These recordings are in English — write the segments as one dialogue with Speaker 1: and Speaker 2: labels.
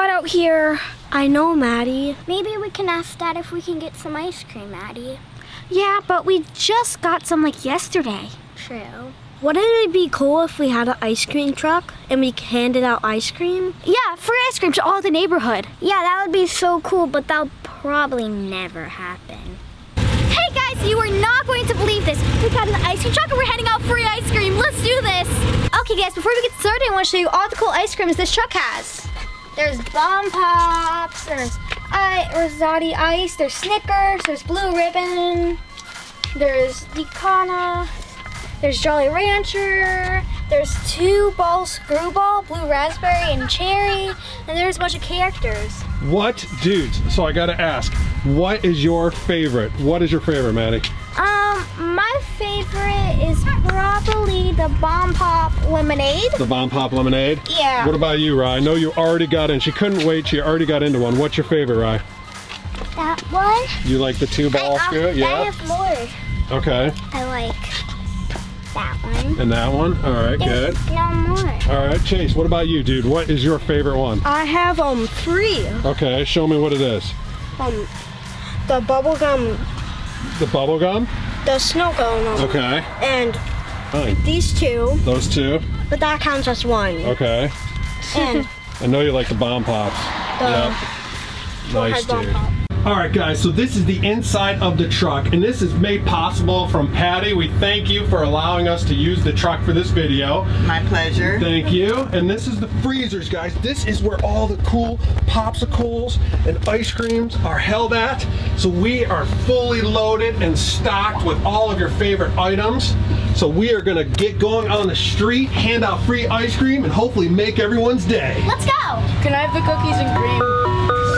Speaker 1: hot out here.
Speaker 2: I know, Maddie.
Speaker 3: Maybe we can ask Dad if we can get some ice cream, Maddie.
Speaker 1: Yeah, but we just got some like yesterday.
Speaker 3: True.
Speaker 2: Wouldn't it be cool if we had an ice cream truck and we handed out ice cream?
Speaker 1: Yeah, free ice cream to all the neighborhood.
Speaker 3: Yeah, that would be so cool, but that'll probably never happen.
Speaker 1: Hey guys, you are not going to believe this. We got an ice cream truck and we're handing out free ice cream. Let's do this. Okay guys, before we get started, I want to show you all the cool ice creams this truck has. There's Bomb Pops, there's Rosati Ice, there's Snickers, there's Blue Ribbon, there's Decana, there's Jolly Rancher, there's 2-ball Screwball, Blue Raspberry and Cherry, and there's a bunch of characters.
Speaker 4: What, dudes? So I gotta ask, what is your favorite? What is your favorite, Maddie?
Speaker 3: My favorite is probably the Bomb Pop Lemonade.
Speaker 4: The Bomb Pop Lemonade?
Speaker 3: Yeah.
Speaker 4: What about you, Rye? I know you already got in. She couldn't wait. She already got into one. What's your favorite, Rye?
Speaker 3: That one?
Speaker 4: You like the 2-ball screw? Yeah.
Speaker 3: I have more.
Speaker 4: Okay.
Speaker 3: I like that one.
Speaker 4: And that one? All right, good.
Speaker 3: No more.
Speaker 4: All right, Chase, what about you, dude? What is your favorite one?
Speaker 2: I have 3.
Speaker 4: Okay, show me what it is.
Speaker 2: The bubble gum,
Speaker 4: The bubble gum?
Speaker 2: the snow cone,
Speaker 4: Okay.
Speaker 2: and
Speaker 4: Fine.
Speaker 2: these 2,
Speaker 4: Those 2?
Speaker 2: but that counts as 1.
Speaker 4: Okay.
Speaker 2: And
Speaker 4: I know you like the Bomb Pops. Yep. Nice,
Speaker 2: Bomb
Speaker 4: dude.
Speaker 2: Pop.
Speaker 4: All right, guys, so this is the inside of the truck, and this is made possible from Patty. We thank you for allowing us to use the truck for this video.
Speaker 5: My pleasure.
Speaker 4: Thank you. And this is the freezers, guys. This is where all the cool popsicles and ice creams are held at. So we are fully loaded and stocked with all of your favorite items. So we are gonna get going on the street, hand out free ice cream, and hopefully make everyone's day.
Speaker 1: Let's go.
Speaker 6: Can I have the cookies and cream?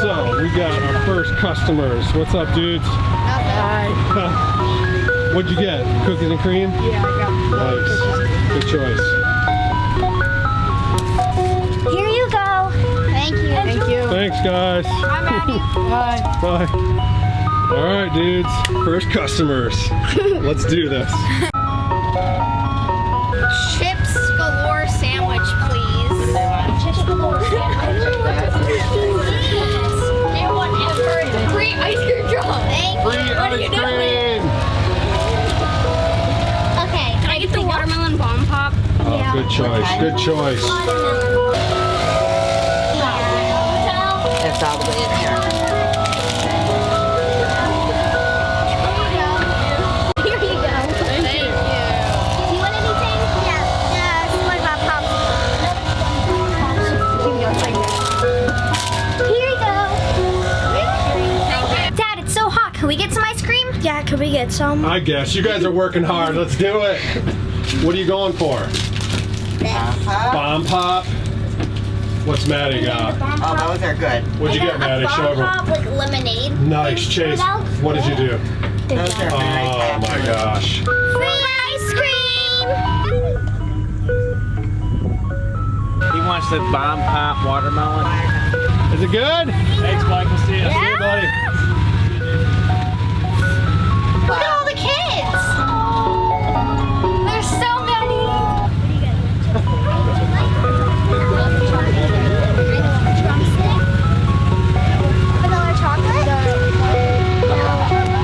Speaker 4: So we got our first customers. What's up, dudes? What'd you get? Cookies and cream?
Speaker 6: Yeah, I got
Speaker 4: Nice. Good choice.
Speaker 3: Here you go. Thank you.
Speaker 6: Thank you.
Speaker 4: Thanks, guys.
Speaker 1: Bye, Maddie.
Speaker 6: Bye.
Speaker 4: Bye. All right, dudes. First customers. Let's do this.
Speaker 1: Chips galore sandwich, please. Chips galore sandwich. Free ice cream truck.
Speaker 3: Thank
Speaker 4: Free
Speaker 3: you.
Speaker 4: ice cream.
Speaker 3: Okay.
Speaker 1: Can I get the watermelon bomb pop?
Speaker 4: Oh,
Speaker 3: Yeah.
Speaker 4: good choice. Good choice.
Speaker 5: That's all the way in there.
Speaker 3: Here you go.
Speaker 1: Thank you.
Speaker 3: Do you want anything? Yeah. Yeah, what about pops? Here you go.
Speaker 1: Dad, it's so hot. Can we get some ice cream?
Speaker 2: yeah, could we get some?
Speaker 4: I guess. You guys are working hard. Let's do it. What are you going for? Bomb Pop? What's Maddie got?
Speaker 5: Oh, those are good.
Speaker 4: What'd you get, Maddie? Show
Speaker 3: Bomb
Speaker 4: everyone.
Speaker 3: Pop with lemonade.
Speaker 4: Nice. Chase, what did you do?
Speaker 5: Those are very
Speaker 4: Oh my gosh.
Speaker 3: Free ice cream.
Speaker 7: He wants the Bomb Pop watermelon.
Speaker 4: Is it good?
Speaker 7: Thanks, Mike. We'll see you.
Speaker 4: See you, buddy.
Speaker 1: Look at all the kids. There's so many.
Speaker 3: Vanilla chocolate?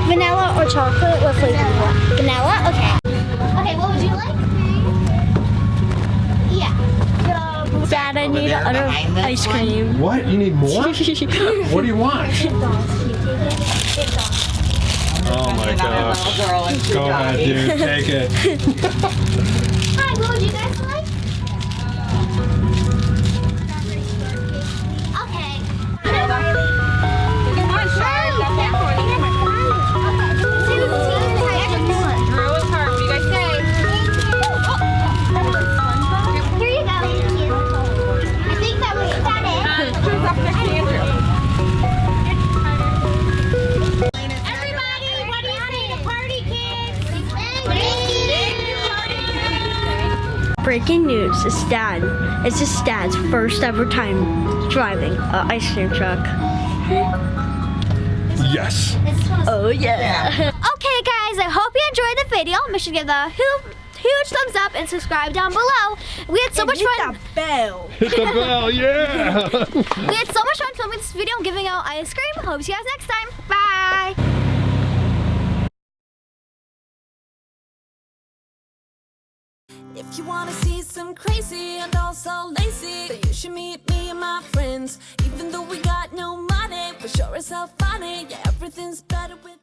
Speaker 2: Vanilla or chocolate? What flavor?
Speaker 3: Vanilla? Okay. Okay, what would you like? Yeah.
Speaker 2: Dad, I need
Speaker 5: there
Speaker 2: other
Speaker 5: behind this
Speaker 2: ice
Speaker 5: one?
Speaker 2: cream.
Speaker 4: What? You need more? What do you want? Oh my
Speaker 5: Another
Speaker 4: gosh.
Speaker 5: little girl and 2
Speaker 4: Go ahead,
Speaker 5: doggies.
Speaker 4: dude. Take it.
Speaker 3: Hi, what would you guys like? Okay.
Speaker 1: Drew is hurt. What do you guys say?
Speaker 3: Here you go. Thank you. I think that was it.
Speaker 1: Drew's up next to Andrew.
Speaker 3: Everybody, what do you think of PartyKids?
Speaker 2: Breaking news, it's Dad. It's just Dad's first ever time driving an ice cream truck.
Speaker 4: Yes.
Speaker 2: Oh yeah.
Speaker 1: Okay, guys, I hope you enjoyed the video. Make sure to give the huge thumbs up and subscribe down below. We had so much fun.
Speaker 2: Hit the bell.
Speaker 4: Hit the bell, yeah.
Speaker 1: We had so much fun filming this video and giving out ice cream. Hope to see you guys next time. Bye.
Speaker 6: If you wanna see some crazy and also lazy, then you should meet me and my friends. Even though we got no money, we're sure as hell funny. Yeah, everything's better with